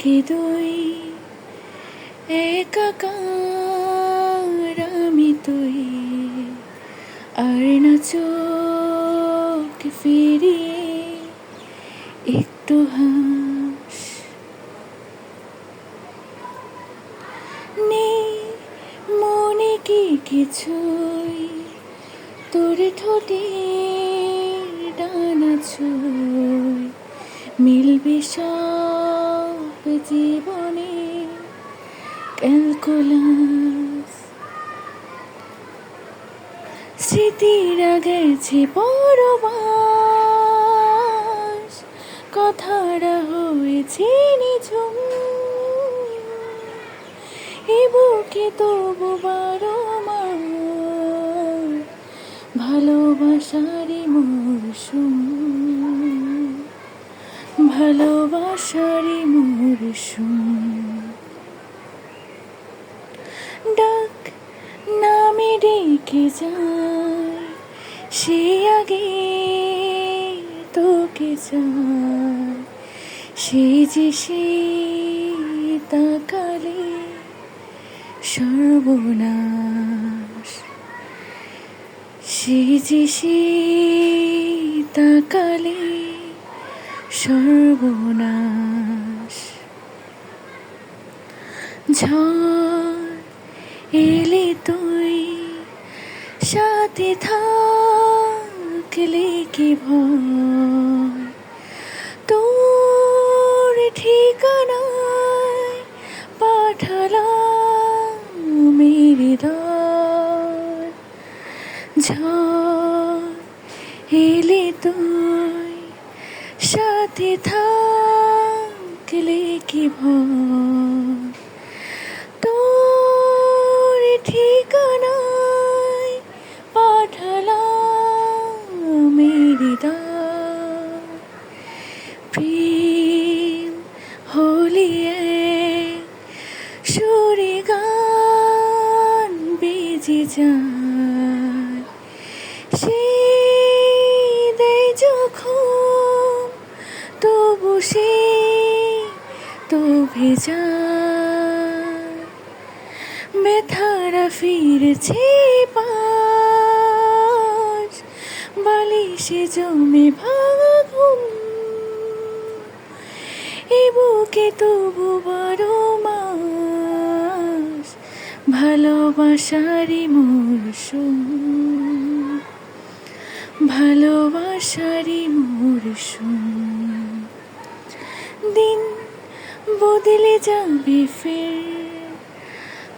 চোখে দুই একাকার আমি তুই, আর না চোখ ফিরিয়ে একটু হাস। নেই মনে কি কিছুই, তোর ঠোঁটের ডানা ছুঁই মিলবে সব জীবনে ক্যালকুলাস। স্মৃতিরা গেছে পরবাস, কথাটা হয়েছে নিঝুম, এ বুকে তবু বারো মাস ভালোবাসারই মরশুম, ভালোবাসারই মরশুম। ডাক নামে ডেকে যায়, সে আগে তোকে চায়, সে যে সে তাকালে সর্বনাশ, সে যে সে তাকালে সর্বনাশ। ঝড় এলে তুই সাথে থাকলে কি ভয়, তোর ঠিকানায় পাঠালাম হৃদয়। ঝড় এলে তুই সাথে থাকলে কি ভয়, তোর ঠিকানায় পাঠালাম হৃদয়। প্রেম হলি এক সুরে গান বেজে যায়, সে দেয় যখন তবু সে তো ভেজা। ব্যথারা ফিরছে পাশ, বালিশে জমে ভাঙা ঘুম, এ বুকে তবু বারো মাস ভালোবাসারই মরশুম, ভালোবাসারই মরশুম। দিন বদলে যাবে ফের,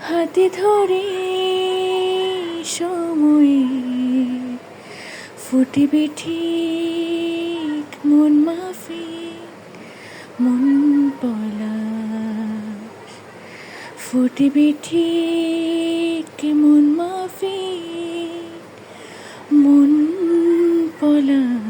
হাতে ধরে সময়ে ফুটবে ঠিক মন মাফিক মন পলাশ, ফুটবে ঠিক মন মাফিক মন পলাশ।